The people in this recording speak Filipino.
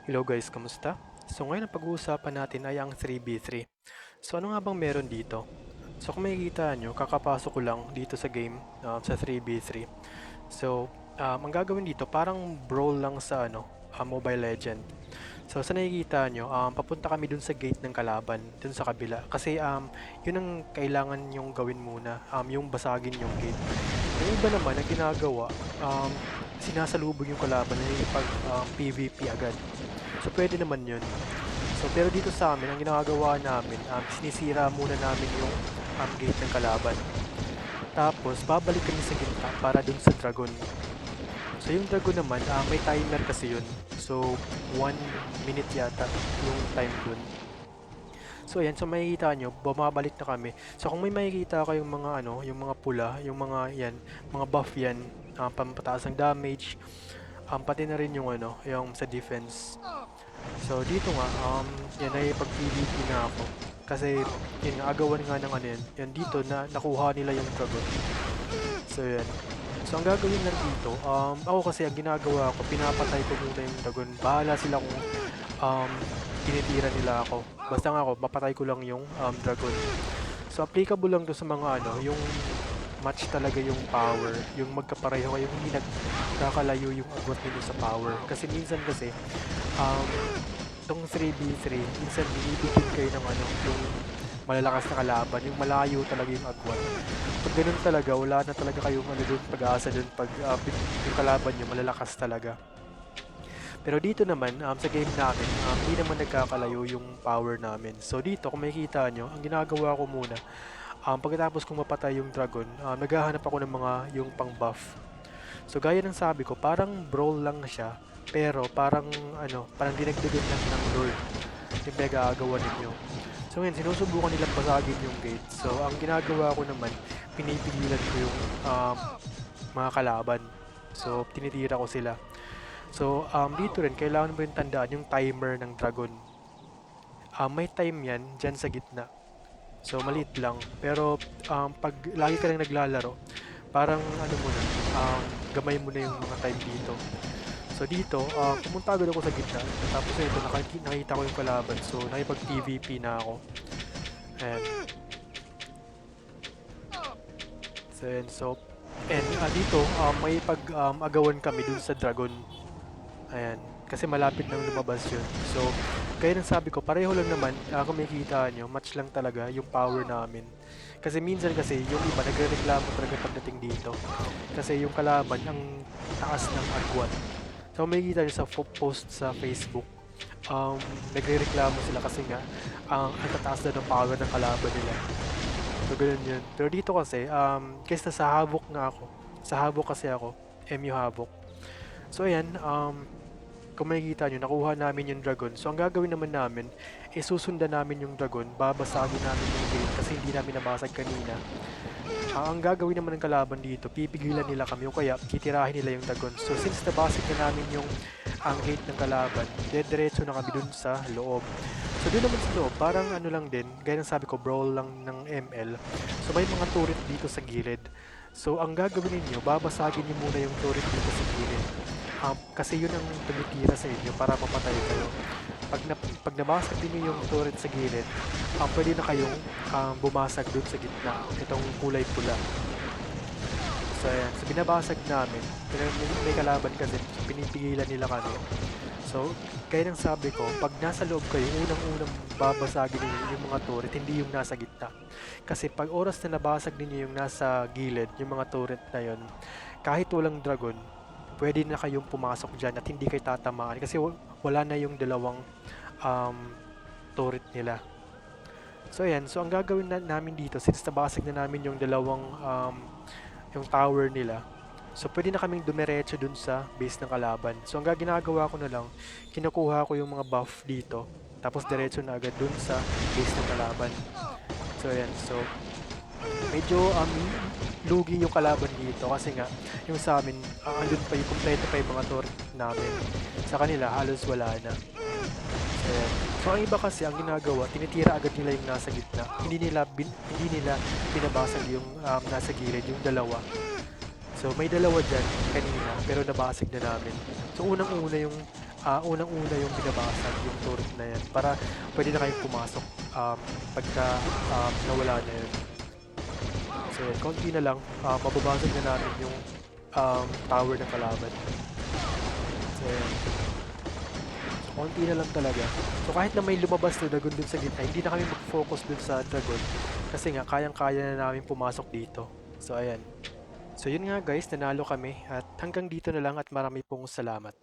Hello guys, kamusta? So ngayon ang pag-uusapan natin ay ang 3v3. So ano nga bang meron dito? So kung makikita nyo, kakapasok ko lang dito sa game sa 3v3. So ang gagawin dito parang brawl lang sa Mobile Legend. So sa nakikita nyo, papunta kami dun sa gate ng kalaban, dun sa kabila. Kasi yun ang kailangan yung gawin muna, yung basagin yung gate. Yung iba naman ang ginagawa, sinasalubog yung kalaban na ipag PvP agad. So pwede naman yun. So pero dito sa amin, ang ginagawa namin, sinisira muna namin yung gate ng kalaban. Tapos babalik kami sa gitna para dun sa dragon. So yung dragon naman, may timer kasi yun. So 1 minute yata yung time dun. So ayan, so makikita nyo, bumabalik na kami. So kung may makikita kayong mga yung mga pula, yung mga yan, mga buff yan, pampataas ng damage, pati na rin yung yung sa defense. So dito nga, yan ay pag PvP na ako. Kasi yun nga, agawan nga ng yan. Yan dito na nakuha nila yung dragon. So yan. So ang gagawin lang dito, ako kasi ang ginagawa ko, pinapatay ko muna yung dragon. Bahala sila kung tinitira nila ako. Basta nga ako, mapatay ko lang yung dragon. So applicable lang to sa mga yung match talaga yung power, yung magkapareho kayo, hindi nagkakalayo yung agwat nito sa power. Kasi minsan kasi, itong 3v3, minsan binibigyan kayo ng yung malalakas na kalaban, yung malayo talaga yung agwat. Pag ganun talaga, wala na talaga kayong dun, pag-aasa dun, pag yung kalaban nyo malalakas talaga. Pero dito naman, sa game namin, hindi naman nagkakalayo yung power namin. So dito, kung makikita nyo, ang ginagawa ko muna, pagkatapos kong mapatay yung dragon, naghahanap ako ng mga yung pang buff. So gaya ng sabi ko, parang brawl lang siya, pero parang parang dinagdagan lang ng lord yung pinag-aagawan ninyo. So ngayon, sinusubukan nilang basagin yung gate. So ang ginagawa ko naman, pinipigilan ko yung mga kalaban. So tinitira ko sila. So dito rin, kailangan mo rin tandaan yung timer ng dragon. May time yan dyan sa gitna. So maliit lang. Pero pag lagi ka lang naglalaro, parang mo na, gamay mo na yung mga time dito. So dito, pumunta agad ako sa gitna. Tapos ito, nakita ko yung kalaban. So nakipag-PvP na ako. Ayan. So, ayan. So, and dito, may pag-agawan kami dun sa dragon. Ayan. Kasi malapit nang lumabas yun. So, kaya nang sabi ko, pareho lang naman, kung makikita nyo, match lang talaga yung power namin. Kasi minsan kasi, yung iba nagre-reklamo talaga pagdating dito. Kasi yung kalaban, ang taas ng agwat. So, kung makikita nyo sa post sa Facebook, nagre-reklamo sila kasi nga, ang tataas na ng power ng kalaban nila. So, ganun yun. Pero dito kasi, kaysa sa Havok na ako, sa Havok kasi ako, MU Havok. So, ayan, kung makikita nyo, nakuha namin yung dragon. So, ang gagawin naman namin, susundan namin yung dragon, babasagin namin yung gate kasi hindi namin nabasag kanina. Ang gagawin naman ng kalaban dito, pipigilan nila kami o kaya titirahin nila yung dragon. So, since nabasag na namin yung ang gate ng kalaban, diretso na kami dun sa loob. So, dun naman sa loob, parang lang din, gaya ng sabi ko, brawl lang ng ML. So, may mga turret dito sa gilid. So, ang gagawin ninyo, babasagin niyo muna yung turret dito sa gilid. Kasi yun ang tumitira sa inyo para mapatay kayo. Pag nabasag din yung turret sa gilid, pwede na kayong bumasag dun sa gitna, itong kulay pula. So ayan, so binabasag namin, may kalaban kasi, so pinipigilan nila kami. So, kaya nang sabi ko, pag nasa loob kayo, unang-unang babasagin ninyo yung mga turret, hindi yung nasa gitna. Kasi pag oras na nabasag ninyo yung nasa gilid, yung mga turret na yon, kahit walang dragon, pwede na kayong pumasok dyan at hindi kayo tatamaan kasi wala na yung dalawang turret nila. So ayan, so ang gagawin namin dito, since nabasag na namin yung dalawang yung tower nila, so pwede na kaming dumiretso dun sa base ng kalaban. So ang ginagawa ko na lang, kinukuha ko yung mga buff dito, tapos diretso na agad dun sa base ng kalaban. So ayan, so medyo lugi yung kalaban dito kasi nga yung sa amin, andun pa yung kompleto pa yung mga turret namin. Sa kanila halos wala na. So, ayan. So ang iba kasi ang ginagawa, tinitira agad nila yung nasa gitna. Hindi nila binabasag yung nasa gilid, yung dalawa. So may dalawa dyan kanina pero nabasag na namin. So unang-una yung unang-una yung binabasag yung turret na yan para pwede na kayong pumasok pagka nawala na yun. So yan, konti na lang, mababasag na namin yung tower ng kalaban. So yan, so konti na lang talaga. So kahit na may lumabas na dragon dun sa gitna, hindi na kami mag-focus dun sa dragon kasi nga kayang-kaya na namin pumasok dito. So ayan. So yun nga guys, nanalo kami at hanggang dito na lang at marami pong salamat.